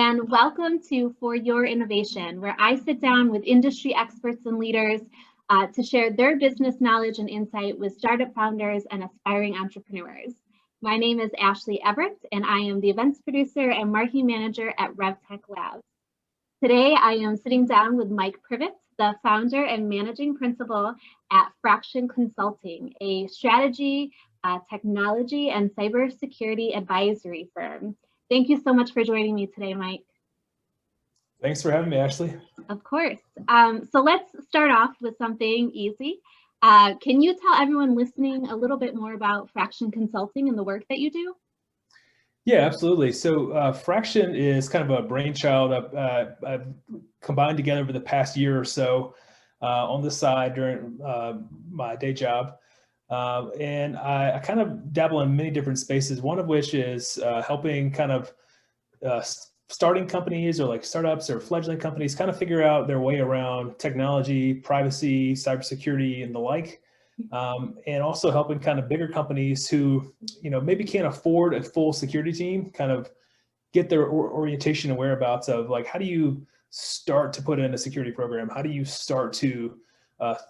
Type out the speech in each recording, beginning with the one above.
and welcome to For Your Innovation, where I sit down with industry experts and leaders to share their business knowledge and insight with startup founders and aspiring entrepreneurs. My name is Ashley Everett, and I am the events producer and marketing manager at Revtech Labs. Today, I am sitting down with Mike Privette, the founder and managing principal at Fraction Consulting, a strategy, technology, and cybersecurity advisory firm. Thank you so much for joining me today, Mike. Thanks for having me, Ashley. Of course. So let's start off with something easy. Can you tell everyone listening a little bit more about Fraction Consulting and the work that you do? Yeah, absolutely. So Fraction is kind of a brainchild I've combined together over the past year or so on the side during my day job. And I kind of dabble in many different spaces, one of which is helping kind of starting companies or like startups or fledgling companies kind of figure out their way around technology, privacy, cybersecurity, and the like. And also helping kind of bigger companies who, maybe can't afford a full security team, kind of get their orientation and whereabouts of like, how do you start to put in a security program? How do you start to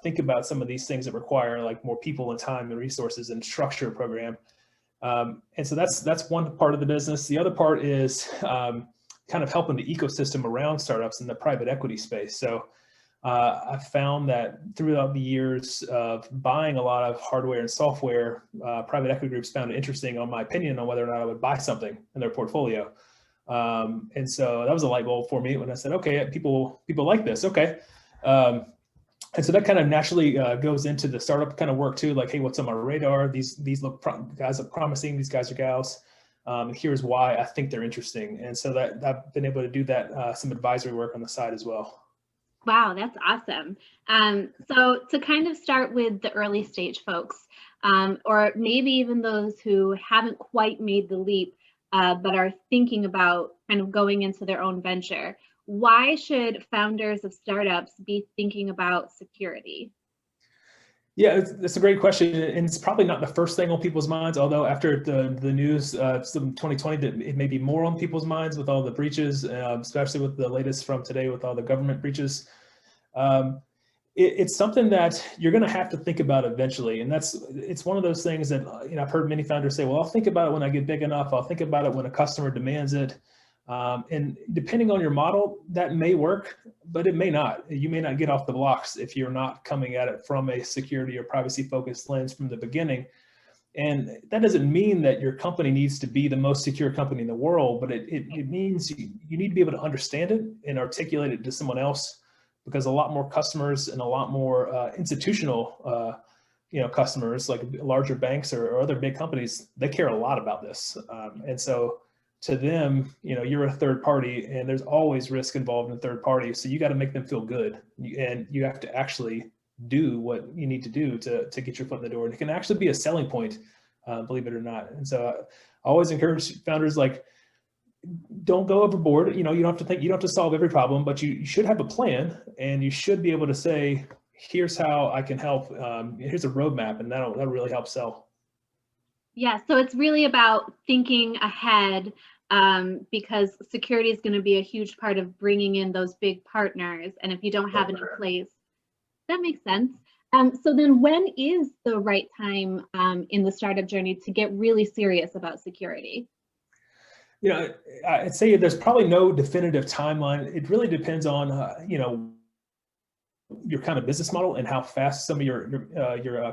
think about some of these things that require like more people and time and resources and structure a program? And so that's one part of the business. The other part is kind of helping the ecosystem around startups in the private equity space. So I found that throughout the years of buying a lot of hardware and software, private equity groups found it interesting on my opinion on whether or not I would buy something in their portfolio. And so that was a light bulb for me when I said, okay, people like this. Okay. And so that kind of naturally goes into the startup kind of work too. Like, hey, what's on my radar? These guys are promising. These guys are gals. Here's why I think they're interesting. And so that I've been able to do that, some advisory work on the side as well. Wow, that's awesome. So to kind of start with the early stage folks, or maybe even those who haven't quite made the leap, but are thinking about kind of going into their own venture, why should founders of startups be thinking about security? Yeah, it's a great question, and it's probably not the first thing on people's minds, although after the news, some 2020, it may be more on people's minds with all the breaches, especially with the latest from today with all the government breaches. It's something that you're going to have to think about eventually, and it's one of those things that I've heard many founders say, well, I'll think about it when I get big enough, I'll think about it when a customer demands it. And depending on your model, that may work, but it may not. You may not get off the blocks if you're not coming at it from a security or privacy focused lens from the beginning. And that doesn't mean that your company needs to be the most secure company in the world, but it means you need to be able to understand it and articulate it to someone else, because a lot more customers and a lot more institutional customers like larger banks or other big companies, they care a lot about this. And so to them, you're a third party and there's always risk involved in third party. So you got to make them feel good, and you have to actually do what you need to do to get your foot in the door. And it can actually be a selling point, believe it or not. And so I always encourage founders, like, don't go overboard. You don't have to think, you don't have to solve every problem, but you should have a plan, and you should be able to say, here's how I can help. Here's a roadmap, and that'll really help sell. Yeah, so it's really about thinking ahead, because security is going to be a huge part of bringing in those big partners. And if you don't have it in place, that makes sense. So then when is the right time in the startup journey to get really serious about security? I'd say there's probably no definitive timeline. It really depends on, your kind of business model and how fast some of your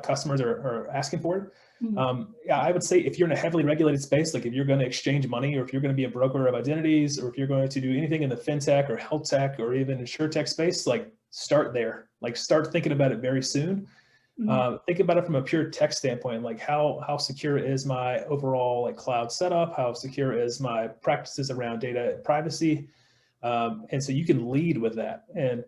customers are asking for it. I would say if you're in a heavily regulated space, like if you're going to exchange money, or if you're going to be a broker of identities, or if you're going to do anything in the fintech or health tech or even insurtech space, like start there, like start thinking about it very soon. Think about it from a pure tech standpoint, like how secure is my overall like cloud setup? How secure is my practices around data and privacy? And so you can lead with that. And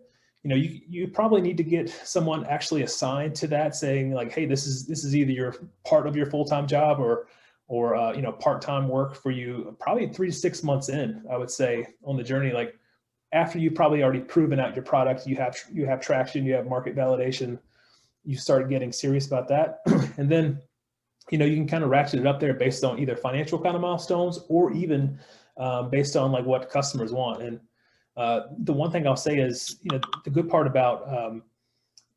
you probably need to get someone actually assigned to that, saying like, hey, this is either your part of your full-time job or part-time work for you, probably 3 to 6 months in, I would say, on the journey. Like after you've probably already proven out your product, you have traction, you have market validation, you start getting serious about that. And then, you can kind of ratchet it up there based on either financial kind of milestones or even based on like what customers want. And the one thing I'll say is, the good part about,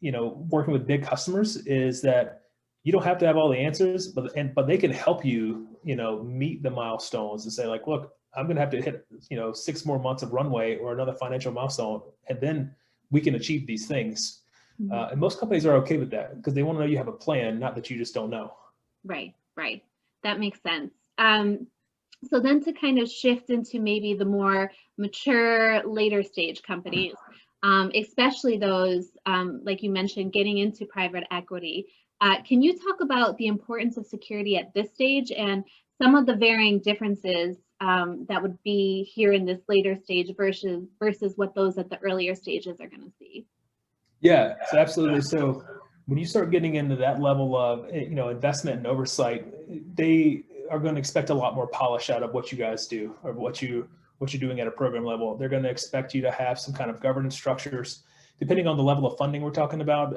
working with big customers is that you don't have to have all the answers, but they can help you, meet the milestones and say like, look, I'm going to have to hit, 6 more months of runway or another financial milestone, and then we can achieve these things. And most companies are okay with that because they want to know you have a plan, not that you just don't know. Right. That makes sense. So then to kind of shift into maybe the more mature, later stage companies, especially those, like you mentioned, getting into private equity. Can you talk about the importance of security at this stage and some of the varying differences that would be here in this later stage versus what those at the earlier stages are going to see? Yeah, so absolutely. So when you start getting into that level of, investment and oversight, they are going to expect a lot more polish out of what you guys do or what you're doing at a program level. They're going to expect you to have some kind of governance structures, depending on the level of funding we're talking about.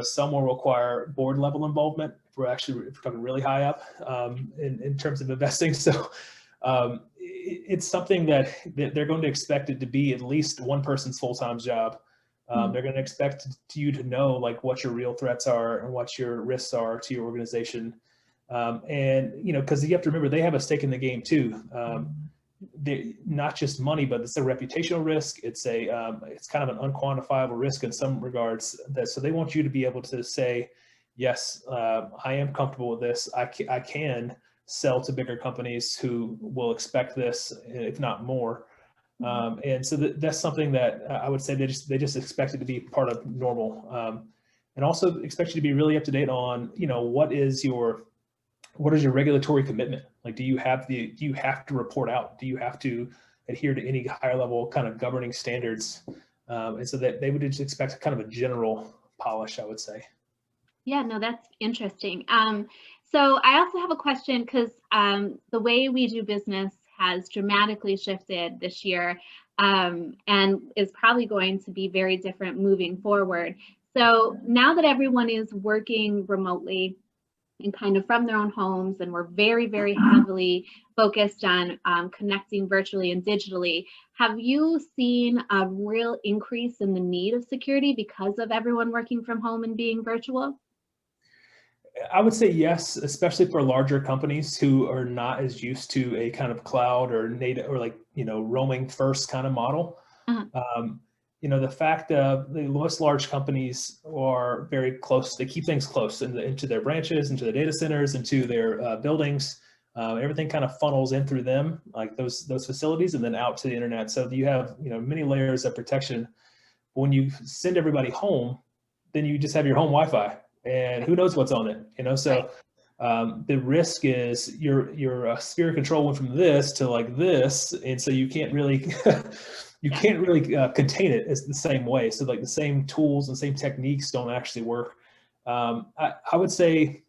Some will require board level involvement if we're talking really high up in terms of investing. So it's something that they're going to expect it to be at least one person's full-time job. They're going to expect you to know like what your real threats are and what your risks are to your organization. Because you have to remember, they have a stake in the game too. Not just money, but it's a reputational risk. It's kind of an unquantifiable risk in some regards. So they want you to be able to say, yes, I am comfortable with this. I can sell to bigger companies who will expect this, if not more. And so that's something that I would say they just expect it to be part of normal, and also expect you to be really up to date on, what is your regulatory commitment? Like, do you have to report out? Do you have to adhere to any higher level kind of governing standards? And so that they would just expect kind of a general polish, I would say. Yeah, no, that's interesting. So I also have a question because the way we do business has dramatically shifted this year and is probably going to be very different moving forward. So now that everyone is working remotely and kind of from their own homes, and we're very, very heavily focused on connecting virtually and digitally, have you seen a real increase in the need of security because of everyone working from home and being virtual? I would say yes, especially for larger companies who are not as used to a kind of cloud or native or roaming first kind of model. The fact that most large companies are very close, they keep things close into their branches, into their data centers, into their buildings. Everything kind of funnels in through them, like those facilities, and then out to the internet. So you have many layers of protection. When you send everybody home, then you just have your home Wi-Fi. And who knows what's on it, So the risk is your sphere of control went from this to like this, and so you can't really contain it as the same way. So like the same tools and same techniques don't actually work. I would say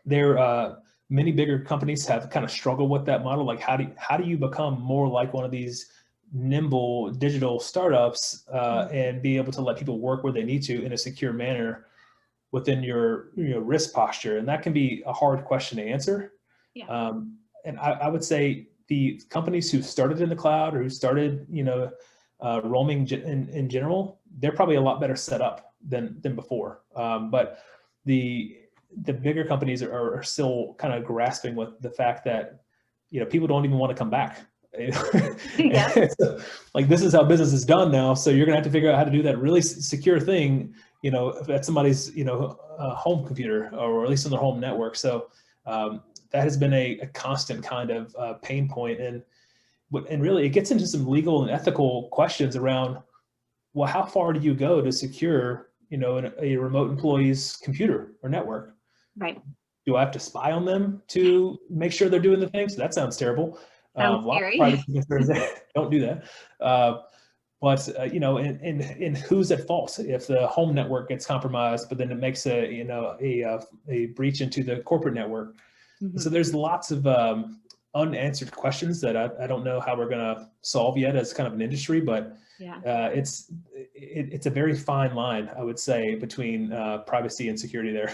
many bigger companies have kind of struggled with that model. Like how do you become more like one of these nimble digital startups and be able to let people work where they need to in a secure manner within your risk posture? And that can be a hard question to answer. Yeah. And I would say the companies who started in the cloud or who started, roaming in general, they're probably a lot better set up than before. But the bigger companies are still kind of grasping with the fact that, people don't even want to come back. Yeah. So, like, this is how business is done now. So you're gonna have to figure out how to do that really secure thing, at somebody's, home computer or at least on their home network. So that has been a constant kind of pain point. And really it gets into some legal and ethical questions around, well, how far do you go to secure, a remote employee's computer or network? Right. Do I have to spy on them to make sure they're doing the things? That sounds terrible. Sounds scary. Don't do that. But and who's at fault if the home network gets compromised, but then it makes a breach into the corporate network? Mm-hmm. So there's lots of unanswered questions that I don't know how we're going to solve yet as kind of an industry, but yeah. It's a very fine line, I would say, between privacy and security there.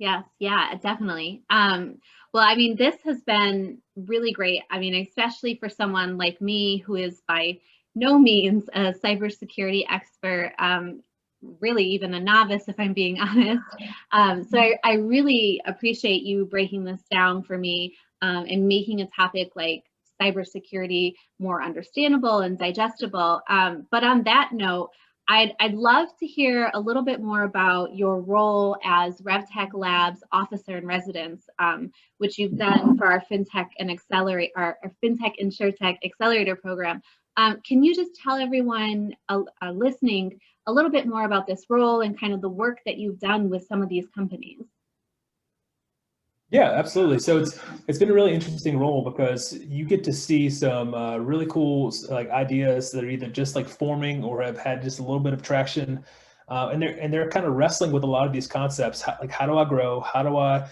Yes, yeah, definitely. Well, I mean, this has been really great. I mean, especially for someone like me who is by no means a cybersecurity expert, really even a novice, if I'm being honest. So I really appreciate you breaking this down for me and making a topic like cybersecurity more understandable and digestible. But on that note, I'd love to hear a little bit more about your role as Revtech Labs officer in residence, which you've done for our FinTech and Accelerate, our FinTech InsurTech Accelerator program. Can you just tell everyone listening a little bit more about this role and kind of the work that you've done with some of these companies? Yeah, absolutely. So it's been a really interesting role because you get to see some really cool like ideas that are either just like forming or have had just a little bit of traction, and they're kind of wrestling with a lot of these concepts. Like how do I grow? How do I,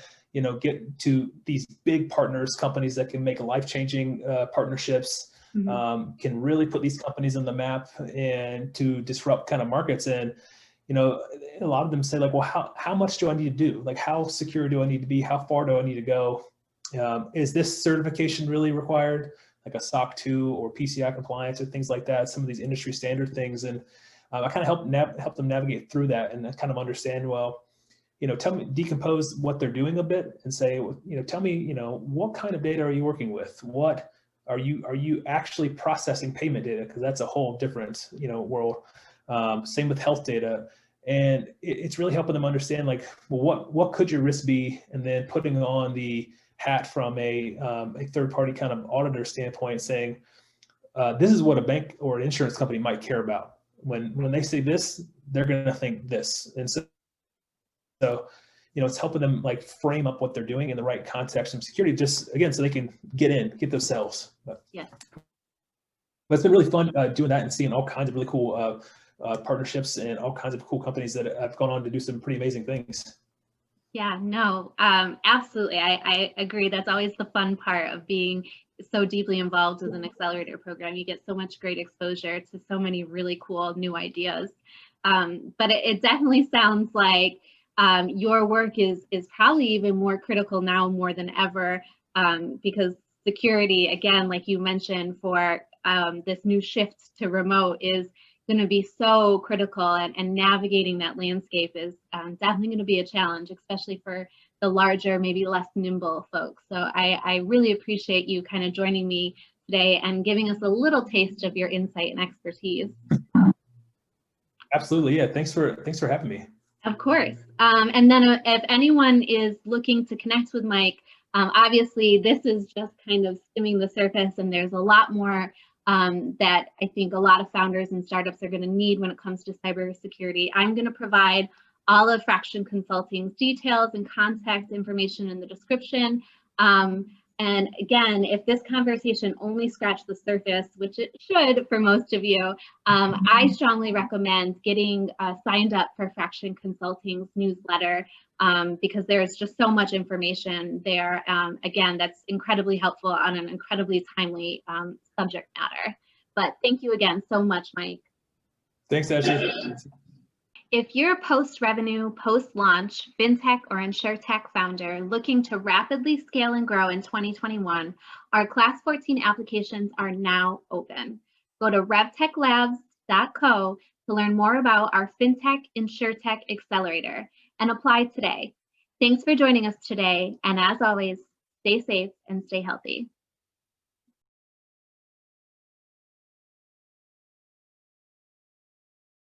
get to these big partners, companies that can make life-changing partnerships, can really put these companies on the map and to disrupt kind of markets. And a lot of them say like, well, how much do I need to do? Like, how secure do I need to be? How far do I need to go? Is this certification really required? Like a SOC 2 or PCI compliance or things like that, some of these industry standard things. And I kind of help them navigate through that and kind of understand, well, tell me, decompose what they're doing a bit and say, tell me, what kind of data are you working with? What are you actually processing payment data? Because that's a whole different, world. Same with health data. And it's really helping them understand like, well, what could your risk be? And then putting on the hat from a third party kind of auditor standpoint saying, this is what a bank or an insurance company might care about. When they say this, they're going to think this. And so, it's helping them like frame up what they're doing in the right context and security, just again, so they can get those sales. But it's been really fun doing that and seeing all kinds of really cool partnerships and all kinds of cool companies that have gone on to do some pretty amazing things. Yeah, no, absolutely. I agree. That's always the fun part of being so deeply involved with an accelerator program. You get so much great exposure to so many really cool new ideas. But it definitely sounds like your work is probably even more critical now more than ever, because security, again, like you mentioned, for this new shift to remote is going to be so critical, and navigating that landscape is definitely going to be a challenge, especially for the larger, maybe less nimble folks. So I really appreciate you kind of joining me today and giving us a little taste of your insight and expertise. Absolutely. Yeah. Thanks for having me. Of course. And then if anyone is looking to connect with Mike, obviously this is just kind of skimming the surface, and there's a lot more that I think a lot of founders and startups are going to need when it comes to cybersecurity. I'm going to provide all of Fraction Consulting's details and contact information in the description. And again, if this conversation only scratched the surface, which it should for most of you, I strongly recommend getting signed up for Fraction Consulting's newsletter, because there's just so much information there. Again, that's incredibly helpful on an incredibly timely subject matter. But thank you again so much, Mike. Thanks, Ashley. If you're a post-revenue, post-launch, fintech or insurtech founder looking to rapidly scale and grow in 2021, our Class 14 applications are now open. Go to revtechlabs.co to learn more about our fintech insurtech accelerator and apply today. Thanks for joining us today, and as always, stay safe and stay healthy.